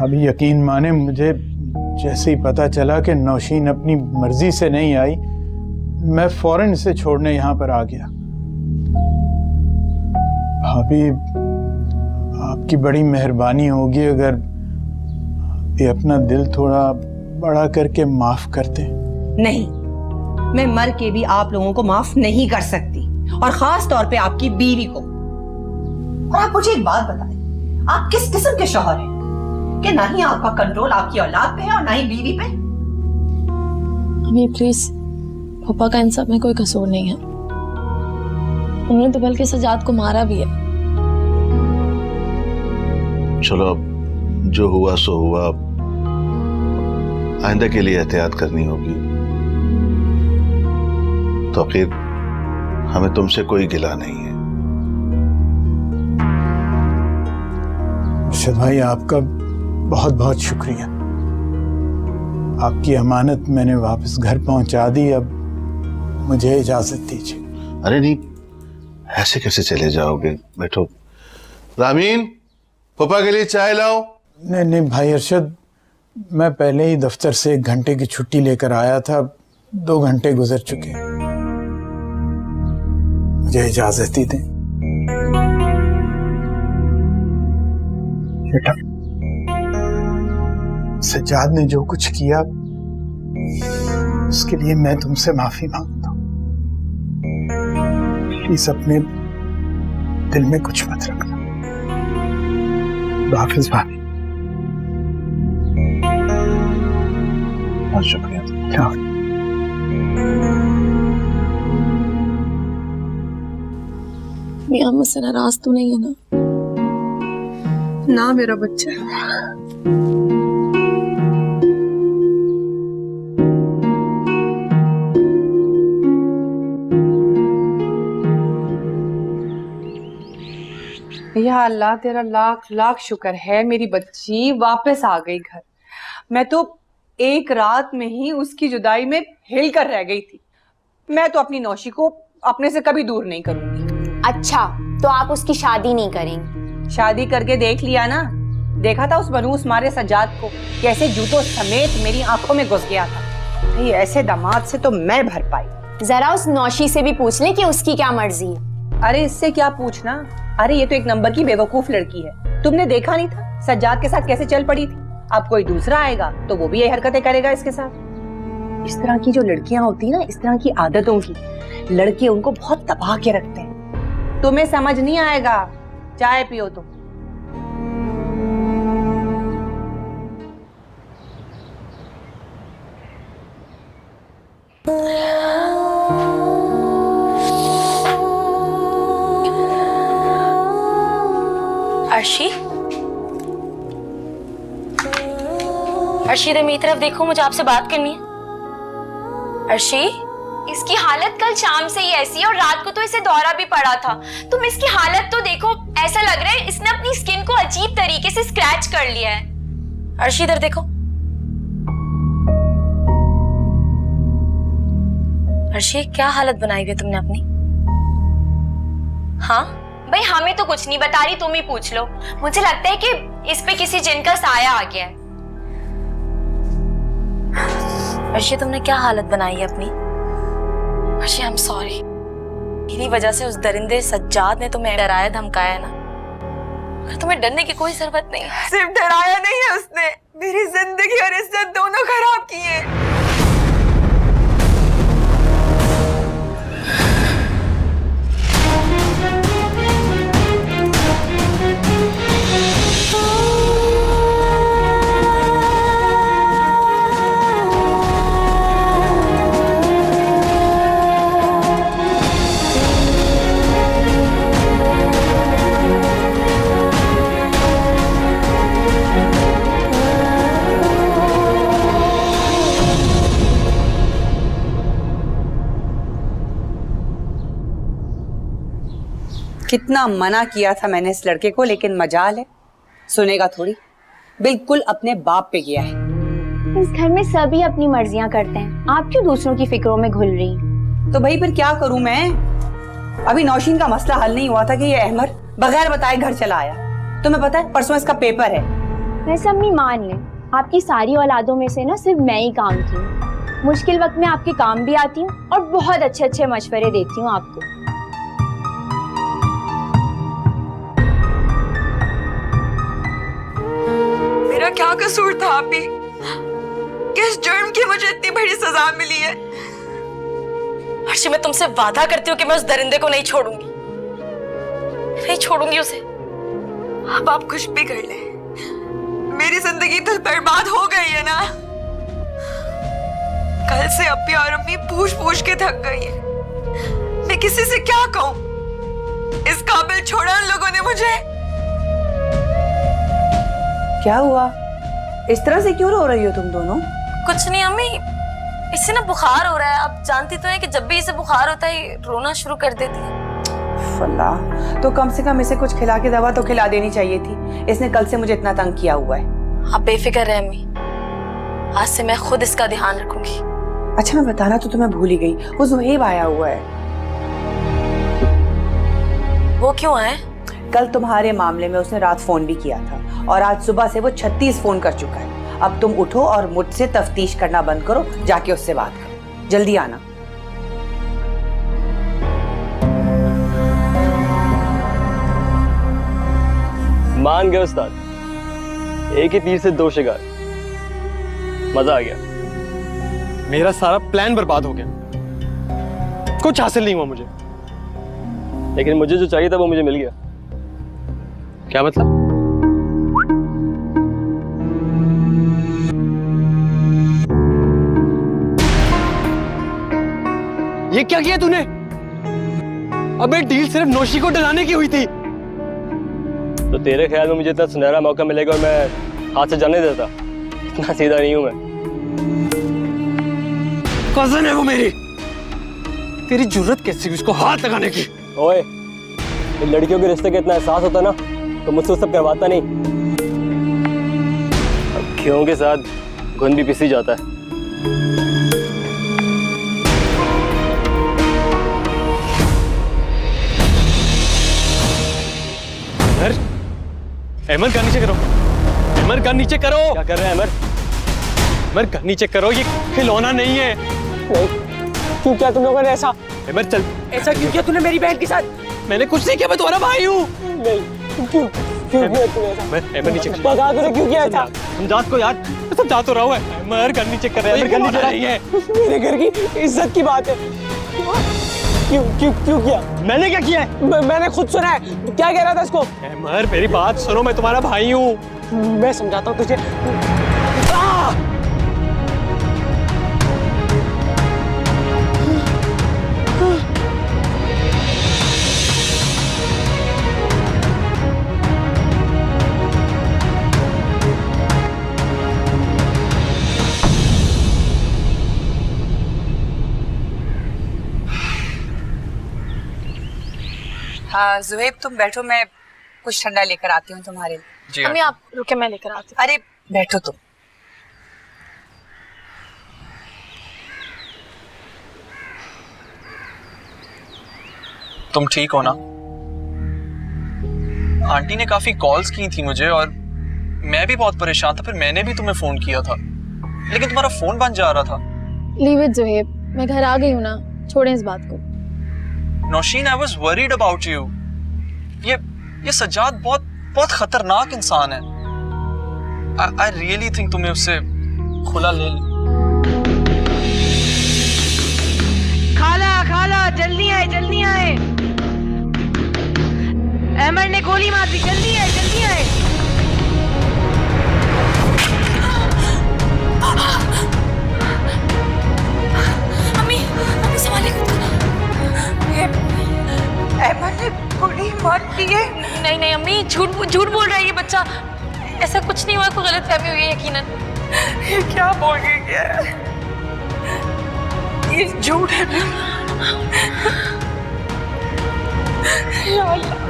भाभी यकीन माने, मुझे जैसे ही पता चला कि नौशीन अपनी मर्जी से नहीं आई, मैं फौरन इसे छोड़ने यहाँ पर आ गया। भाभी आपकी बड़ी मेहरबानी होगी अगर ये अपना दिल थोड़ा बड़ा करके माफ करते। नहीं, मैं मर के भी आप लोगों को माफ नहीं कर सकती, और खास तौर पे आपकी बीवी को। और आप मुझे एक बात बताएं, आप किस किस्म के शौहर हैं कि ना ही आपका कंट्रोल आपकी औलाद पे है और ना ही बीवी पे? अम्मी प्लीज, पापा का इन सब में कोई कसूर नहीं है। उन्होंने तो बल्कि सजाद को मारा भी है। चलो अब जो हुआ सो हुआ, आइंदा के लिए एहतियात करनी होगी। तो आखिर हमें तुमसे कोई गिला नहीं है। मुर्शिद भाई, आपका बहुत बहुत शुक्रिया। आपकी अमानत मैंने वापस घर पहुंचा दी। अब मुझे इजाजत दीजिए। अरे नहीं, ऐसे कैसे चले जाओगे? बैठो। रामीन, पापा के लिए चाय लाओ। नहीं नहीं भाई अरशद, मैं पहले ही दफ्तर से 1 घंटे की छुट्टी लेकर आया था। 2 घंटे गुजर चुके हैं, मुझे इजाजत ही दें। बेटा, सज्जाद ने जो कुछ किया उसके लिए मैं तुमसे माफी मांगता हूं। प्लीज अपने दिल में कुछ मत रखना। हाफिज भाभी। बहुत शुक्रिया। मियां मुझसे नाराज तो नहीं है ना? ना मेरा बच्चा। या अल्लाह, तेरा लाख लाख शुक्र है मेरी बच्ची वापस आ गई घर। मैं तो एक रात में ही उसकी जुदाई में हिल कर रह गई थी। मैं तो अपनी नौशी को अपने से कभी दूर नहीं करूंगी। अच्छा, तो आप उसकी शादी नहीं करेंगी? शादी करके देख लिया ना। देखा था उस बनूस मारे सज्जाद को, कैसे जूतों समेत मेरी आंखों में घुस गया था। ये ऐसे दामाद से तो मैं भर पाई। जरा उस नौशी से भी पूछ ले कि उसकी क्या मर्जी है। अरे इससे क्या पूछना? अरे ये तो एक नंबर की बेवकूफ लड़की है। तुमने देखा नहीं था सज्जाद के साथ कैसे चल पड़ी थी? अब कोई दूसरा आएगा तो वो भी यही हरकतें करेगा इसके साथ। इस तरह की जो लड़कियां होती है ना, इस तरह की आदतों की लड़के उनको बहुत दबा के रखते हैं। तुम्हें समझ नहीं आएगा। चाय पियो तुम। अर्शी, अर्शी इधर मेरी तरफ देखो, मुझे आपसे बात करनी है। अर्शी, इसकी हालत कल शाम से ही ऐसी है और रात को तो इसे दौरा भी पड़ा था। तुम इसकी हालत तो देखो, ऐसा लग रहा है इसने अपनी स्किन को अजीब तरीके से स्क्रैच कर लिया है। अर्शी इधर देखो। अर्शी, क्या हालत बनाई हुई है तुमने अपनी? हाँ भाई, हमें तो कुछ नहीं बता रही, तुम ही पूछ लो। मुझे लगता है कि इस पे किसी जिन का साया आ गया है। अर्शी, तुमने क्या हालत बनाई है अपनी? Arshi, I am sorry. मेरी वजह से उस दरिंदे सज्जाद ने तुम्हें डराया धमकाया ना। तुम्हें डरने की कोई जरूरत नहीं है। सिर्फ डराया नहीं है उसने, मेरी जिंदगी और इज्जत दोनों खराब की है। कितना मना किया था मैंने इस लड़के को, लेकिन मजाल है, सुनेगा थोड़ी। बिल्कुल अपने बाप पे गया है। इस घर में सभी अपनी मर्जियां करते हैं, आप क्यों दूसरों की फिक्रों में घुल रही? तो भाई फिर क्या करूं मैं? अभी नौशीन का मसला हल नहीं हुआ था कि ये अहमद बगैर बताए घर चला आया। तुम्हें पता है परसों इसका पेपर है। वैसे अम्मी मान लें, आपकी सारी औलादों में से ना सिर्फ मैं ही काम की हूँ। मुश्किल वक्त में आपके काम भी आती हूँ और बहुत अच्छे अच्छे मशवरे देती हूँ आपको। मेरा क्या कसूर था अभी? किस जुर्म की मुझे इतनी बड़ी सजा मिली है? अर्शी, मैं तुमसे वादा करती हूँ कि मैं उस दरिंदे को नहीं छोड़ूंगी, नहीं छोड़ूंगी उसे। अब आप कुछ भी कर ले, मेरी जिंदगी तो बर्बाद हो गई है ना। कल से अप्पी और अम्मी पूछ पूछ के थक गई है। मैं किसी से क्या कहूँ? इस काबिल छोड़ा उन लोगों ने मुझे। क्या हुआ? इस तरह से क्यों रो रही हो तुम दोनों? कुछ नहीं अम्मी, इससे ना बुखार हो रहा है। आप जानती तो हैं कि जब भी इसे बुखार होता है ये रोना शुरू कर देती है। अल्लाह, तो कम से कम इसे कुछ खिला के दवा तो खिला देनी चाहिए थी। इसने कल से मुझे इतना तंग किया हुआ है। आप बेफिक्र रहे अम्मी, आज से मैं खुद इसका ध्यान रखूंगी। अच्छा, मैं बताना तो तुम्हें भूल ही गई, वो जुहेब आया हुआ है। वो क्यों आए? कल तुम्हारे मामले में उसने रात फोन भी किया था और आज सुबह से वो 36 फोन कर चुका है। अब तुम उठो और मुझसे तफ्तीश करना बंद करो, जाके उससे बात करो। जल्दी आना। मान गए उस्ताद, एक ही तीर से दो शिकार। मजा आ गया। मेरा सारा प्लान बर्बाद हो गया, कुछ हासिल नहीं हुआ मुझे। लेकिन मुझे जो चाहिए था वो मुझे मिल गया। क्या मतलब? ये क्या किया तूने? अबे डील सिर्फ नौशी को डराने की हुई थी। तो तेरे ख्याल में मुझे इतना सुनहरा मौका मिलेगा और मैं हाथ से जाने देता? इतना सीधा नहीं हूं मैं। कज़न है वो मेरी। तेरी जुर्रत कैसी हुई उसको हाथ लगाने की? ओए, इन लड़कियों के रिश्ते का इतना एहसास होता ना तो मुझसे सब करवाता नहीं। अब घियों के साथ घुन भी पिसी जाता है। अहमद का नीचे करो, अहमद का नीचे करो। क्या कर रहे हैं अमर? अहमद का नीचे करो, ये खिलौना नहीं है। नहीं, क्यों किया तुम लोगों ने ऐसा? अहमद चल। ऐसा क्यों किया तूने मेरी बहन के साथ? मैंने कुछ नहीं किया, मैं तुम्हारा भाई हूँ। नहीं, क्यों किया तूने ऐसा? अहमद नीचे कर। बता तूने क्यों किया ऐसा? समझा को यार, मैं समझा तो रहा हूँ। अहमद का नीचे कर रहे हैं, अहमद का नीचे है। मेरे घर की इज्जत की बात है। क्यों किया? मैंने क्या किया है? मैंने खुद सुना है। क्या कह रहा था इसको? अहमद मेरी बात सुनो, मैं तुम्हारा भाई हूँ। मैं समझाता हूँ तुझे। हाँ जुहेब, तुम बैठो, मैं कुछ ठंडा लेकर आती हूँ तुम्हारे लिए। अम्मी आप रुके, मैं लेकर आती हूँ। अरे बैठो तुम। तुम ठीक हो ना? आंटी ने काफी कॉल्स की थी मुझे और मैं भी बहुत परेशान था। फिर मैंने भी तुम्हें फोन किया था लेकिन तुम्हारा फोन बंद जा रहा था। लीव इट जुहेब, मैं घर आ गई हूँ ना, छोड़ें इस बात को। Naushin, I was worried about you. ये सज्जाद बहुत खतरनाक इंसान है। आई रियली थिंक तुम्हें उससे खुला ले। खाला जल्दी आए, जल्दी आए। अहमद ने गोली मार दी, जल्दी आए, जल्दी आए। अम्मी संभालिए खुद को। अहमद ने गोली मार दी है। नहीं अम्मी, झूठ बोल रहा है ये बच्चा। ऐसा कुछ नहीं हुआ, कोई गलतफहमी हुई है यकीनन। ये क्या बोल रही है? ये झूठ है। या अल्लाह।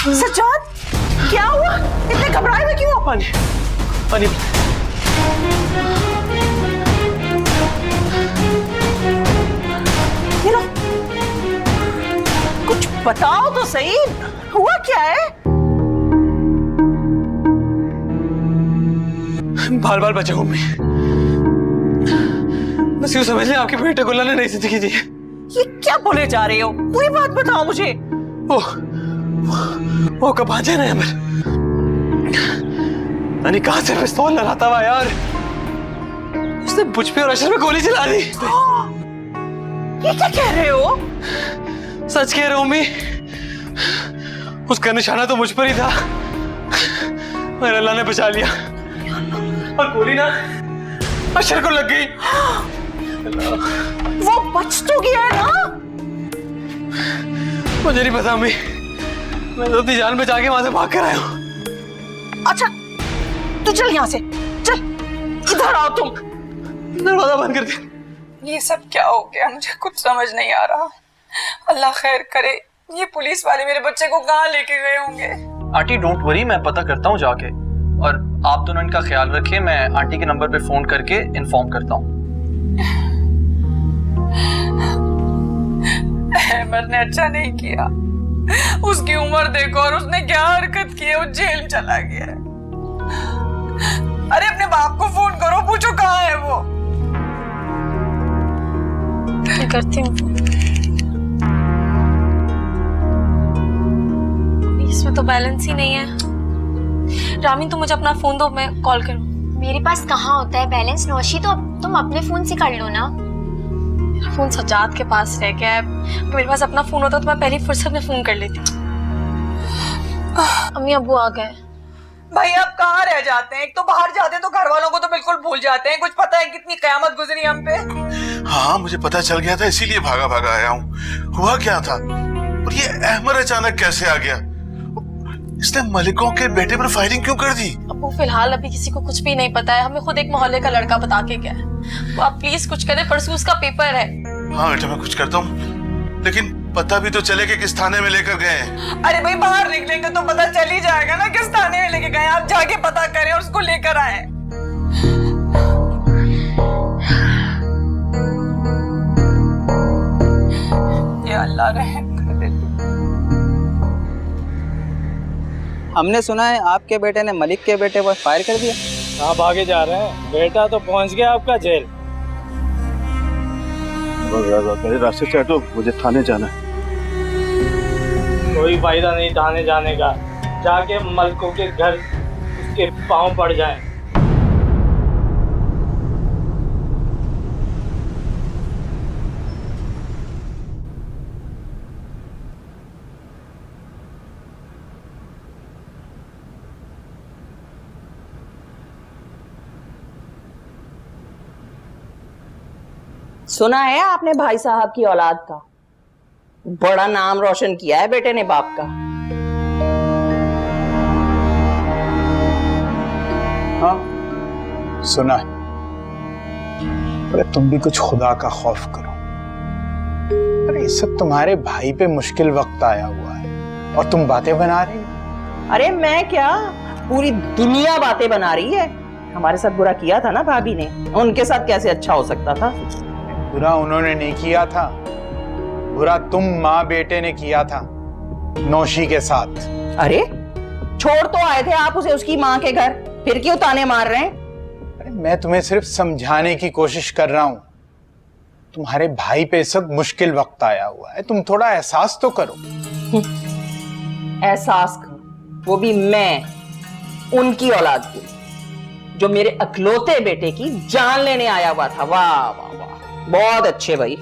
सज्जाद, क्या हुआ? इतने घबराए हुए क्यों? पानी ये लो, कुछ बताओ तो सही, हुआ क्या है? बाल बाल बचा हूं मैं। बस यूं समझ लें आपके बेटे को अल्लाह ने नई जिंदगी दी है। ये क्या बोले जा रहे हो? पूरी बात बताओ मुझे। वो कब आ जाए ना अमर, यानी कहां से पिस्तौल लगाता हुआ यार, उसने मुझ पे और अशर पे गोली चला दी। ये क्या कह रहे हो? सच कह रहा हूं मैं, उसका निशाना तो मुझ पर ही था और अल्लाह ने बचा लिया, और गोली ना अशर को लग गई। वो बच तो गया है ना? मुझे नहीं पता मैं तो अपनी जान बचा के वहां से भाग कर आया हूं। अच्छा तू चल यहाँ से, चल इधर आओ तुम। दरवाजा बंद कर दे। ये सब क्या हो गया? मुझे कुछ समझ नहीं आ रहा। अल्लाह खैर करे, ये पुलिस वाले मेरे बच्चे को कहाँ लेके गए होंगे? आंटी डोंट वरी, मैं पता करता हूँ जाके, और आप दोनों इनका ख्याल रखिए। मैं आंटी के नंबर पे फोन करके इन्फॉर्म करता हूँ। अहमद ने अच्छा नहीं किया, उसकी उम्र देखो और उसने क्या हरकत की है, वो जेल चला गया है। अरे अपने बाप को फोन करो, पूछो कहाँ है वो। मैं करती हूँ फोन। इसमें तो बैलेंस ही नहीं है। रामीन तुम मुझे अपना फोन दो, मैं कॉल करूँ। मेरे पास कहाँ होता है बैलेंस नौशी, तो अब तुम अपने फोन से कर लो ना। फोन सज्जाद के पास रह गया है। मेरे पास अपना फोन होता तो मैं पहली फुर्सत में फोन कर लेती। अम्मी अब्बू आ गए। भाई आप कहाँ रह जाते हैं? एक तो बाहर जाते हैं तो घर वालों को तो बिल्कुल भूल जाते हैं। कुछ पता है कितनी कयामत गुजरी हम पे? हाँ मुझे पता चल गया था, इसीलिए भागा भागा आया हूँ। हुआ क्या था और ये अहमद अचानक कैसे आ गया? इसने मलिकों के बेटे पर फायरिंग क्यों कर दी? अब्बू फिलहाल अभी किसी को कुछ भी नहीं पता है। हमें खुद एक मोहल्ले का लड़का बता के गया है। तो आप प्लीज कुछ करें, परसों उसका पेपर है। हाँ बेटा मैं कुछ करता हूँ, लेकिन पता भी तो चले कि किस थाने में लेकर गए हैं। अरे भाई बाहर निकलेंगे तो पता चल ही जाएगा ना किस थाने में लेके गए। आप जाके पता करें और उसको लेकर आए। या अल्लाह रहम कर दे। हमने सुना है आपके बेटे ने मलिक के बेटे पर फायर कर दिया। कहाँ भागे जा रहे हैं? बेटा तो पहुंच गया आपका जेल। मेरे रास्ते से हटो, मुझे थाने जाना है। कोई फायदा नहीं थाने जाने का, जाके मलकों के घर उसके पांव पड़ जाएं। सुना है आपने भाई साहब की औलाद का बड़ा नाम रोशन किया है बेटे ने बाप का। हाँ सुना है, अरे तुम भी कुछ खुदा का खौफ करो। अरे इस सब तुम्हारे भाई पे मुश्किल वक्त आया हुआ है और तुम बातें बना रही हो। अरे मैं क्या, पूरी दुनिया बातें बना रही है। हमारे साथ बुरा किया था ना भाभी ने, उनके साथ कैसे अच्छा हो सकता था? बुरा उन्होंने नहीं किया था, बुरा तुम माँ बेटे ने किया था नौशी के साथ। अरे छोड़ तो आए थे आप उसे उसकी माँ के घर, फिर क्यों ताने मार रहे हैं? अरे मैं तुम्हें सिर्फ समझाने की कोशिश कर रहा हूं। तुम्हारे भाई पे सब मुश्किल वक्त आया हुआ है, तुम थोड़ा एहसास तो करो। एहसास करो, वो भी मैं, उनकी औलाद की, जो मेरे अकलौते बेटे की जान लेने आया हुआ था। वाह वाह वाह, बहुत अच्छे भाई।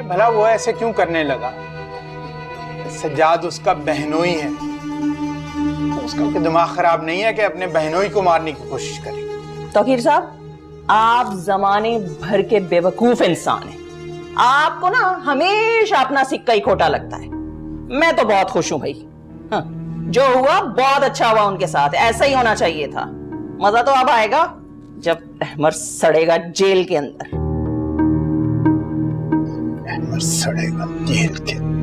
भला वो ऐसे क्यों करने लगा? सज्जाद उसका बहनोई है, उसका कोई दिमाग खराब नहीं है कि अपने बहनोई को मारने की कोशिश करे। तौकीर साहब, आप जमाने भर के बेवकूफ इंसान हैं। आपको ना हमेशा अपना सिक्का ही खोटा लगता है। मैं तो बहुत खुश हूं भाई। हाँ, जो हुआ बहुत अच्छा हुआ उनके साथ, ऐसा ही होना चाहिए था। मजा तो अब आएगा जब अहमद सड़ेगा जेल के अंदर। अहमद सड़ेगा जेल के अंदर?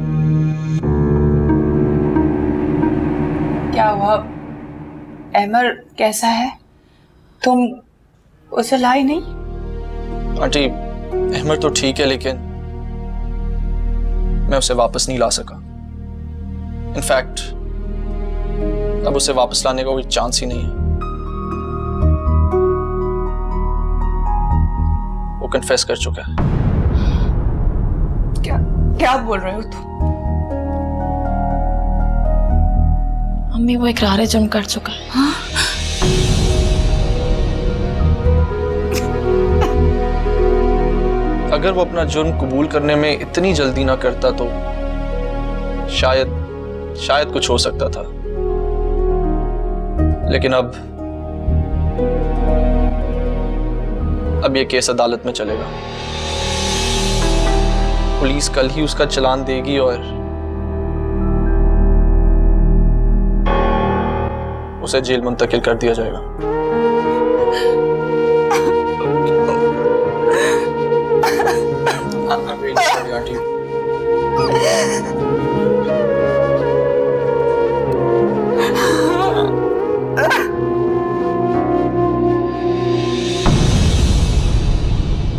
क्या हुआ? अहमद कैसा है? तुम उसे लाई नहीं? आंटी, अहमद तो ठीक है, लेकिन मैं उसे वापस नहीं ला सका। इनफैक्ट अब उसे वापस लाने का कोई चांस ही नहीं है। वो कन्फेस कर चुका है। क्या बोल रहे हो तुम? मम्मी, वो इकरार जुर्म कर चुका है। अगर वो अपना जुर्म कबूल करने में इतनी जल्दी ना करता तो शायद कुछ हो सकता था, लेकिन अब ये केस अदालत में चलेगा। पुलिस कल ही उसका चालान देगी और उसे जेल मुंतकिल कर दिया जाएगा। I'm really sorry, auntie.